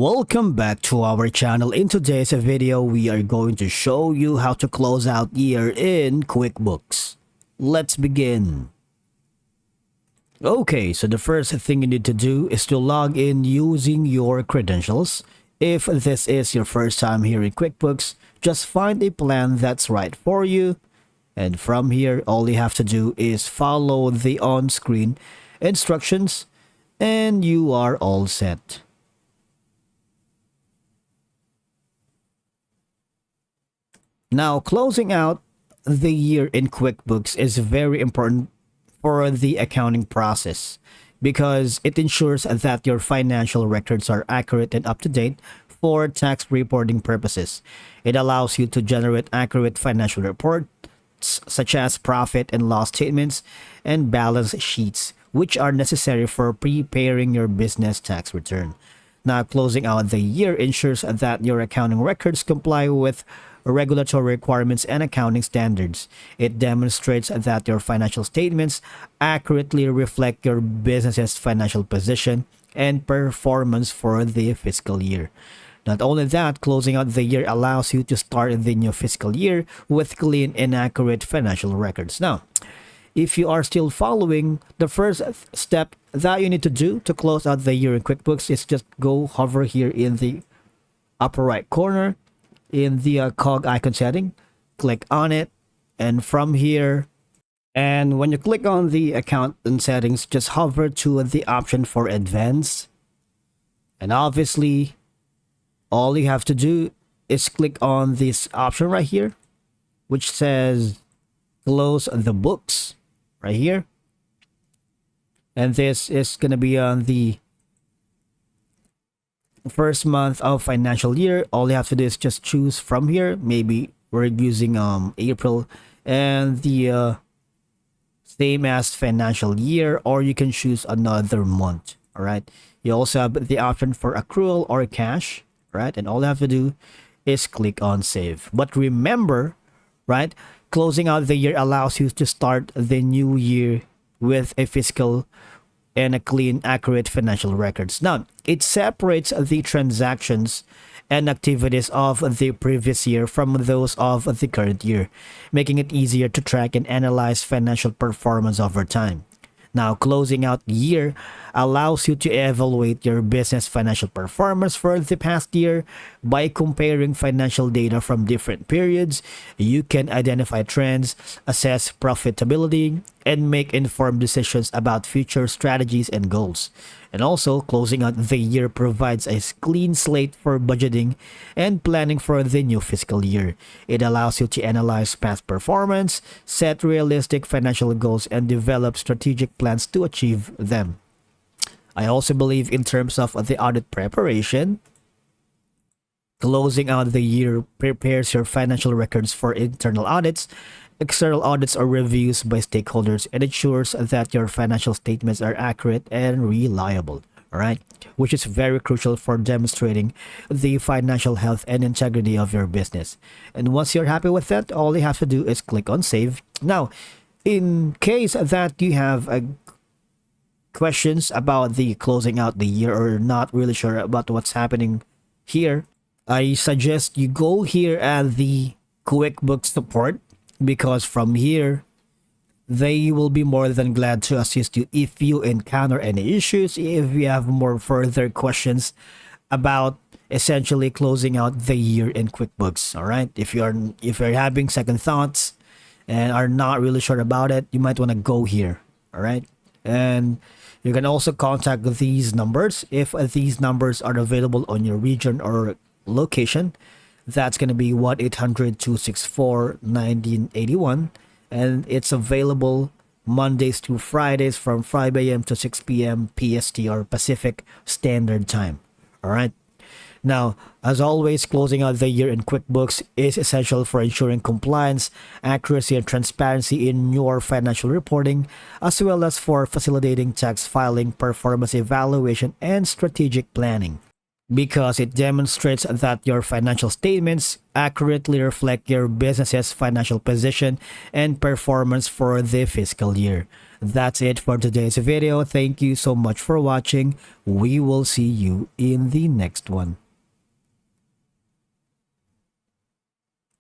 Welcome back to our channel. In today's video, we are going to show you how to close out year in QuickBooks. Let's begin. Okay, so the first thing you need to do is to log in using your credentials. If this is your first time here in QuickBooks, just find a plan that's right for you. And from here, all you have to do is follow the on-screen instructions and you are all set. Now, closing out the year in QuickBooks is very important for the accounting process because it ensures that your financial records are accurate and up to date for tax reporting purposes. It allows you to generate accurate financial reports such as profit and loss statements and balance sheets, which are necessary for preparing your business tax return. Now, closing out the year ensures that your accounting records comply with regulatory requirements and accounting standards. It demonstrates that your financial statements accurately reflect your business's financial position and performance for the fiscal year. Not only that, closing out the year allows you to start the new fiscal year with clean and accurate financial records. Now, if you are still following, the first step that you need to do to close out the year in QuickBooks is just go hover here in the upper right corner in the cog icon setting, click on it, and from here, and when you click on the account and settings, just hover to the option for advanced, and obviously all you have to do is click on this option right here which says close the books right here, and this is gonna be on the first month of financial year. All you have to do is just choose from here. Maybe we're using April, and the same as financial year, or you can choose another month. All right, you also have the option for accrual or cash, right? And all you have to do is click on save. But remember, right, closing out the year allows you to start the new year with a fiscal and a clean, accurate financial records. Now, it separates the transactions and activities of the previous year from those of the current year, making it easier to track and analyze financial performance over time. Now, closing out the year allows you to evaluate your business financial performance for the past year. By comparing financial data from different periods, you can identify trends, assess profitability, and make informed decisions about future strategies and goals. And also, closing out the year provides a clean slate for budgeting and planning for the new fiscal year. It allows you to analyze past performance, set realistic financial goals, and develop strategic plans to achieve them. I also believe in terms of the audit preparation, closing out the year prepares your financial records for internal audits, external audits, or reviews by stakeholders, and ensures that your financial statements are accurate and reliable. All right, which is very crucial for demonstrating the financial health and integrity of your business. And once you're happy with that, all you have to do is click on save. Now, in case that you have questions about the closing out the year or not really sure about what's happening here, I suggest you go here at the QuickBooks support, because from here they will be more than glad to assist you if you encounter any issues, if you have more further questions about essentially closing out the year in QuickBooks. All right, if you're having second thoughts and are not really sure about it, you might want to go here. All right, and you can also contact these numbers if these numbers are available on your region or location. That's going to be 1-800-264-1981, and it's available Mondays to Fridays from 5 a.m. to 6 p.m. PST or Pacific Standard Time. All right. Now, as always, closing out the year in QuickBooks is essential for ensuring compliance, accuracy, and transparency in your financial reporting, as well as for facilitating tax filing, performance evaluation, and strategic planning. because it demonstrates that your financial statements accurately reflect your business's financial position and performance for the fiscal year. That's it for today's video. Thank you so much for watching. We will see you in the next one.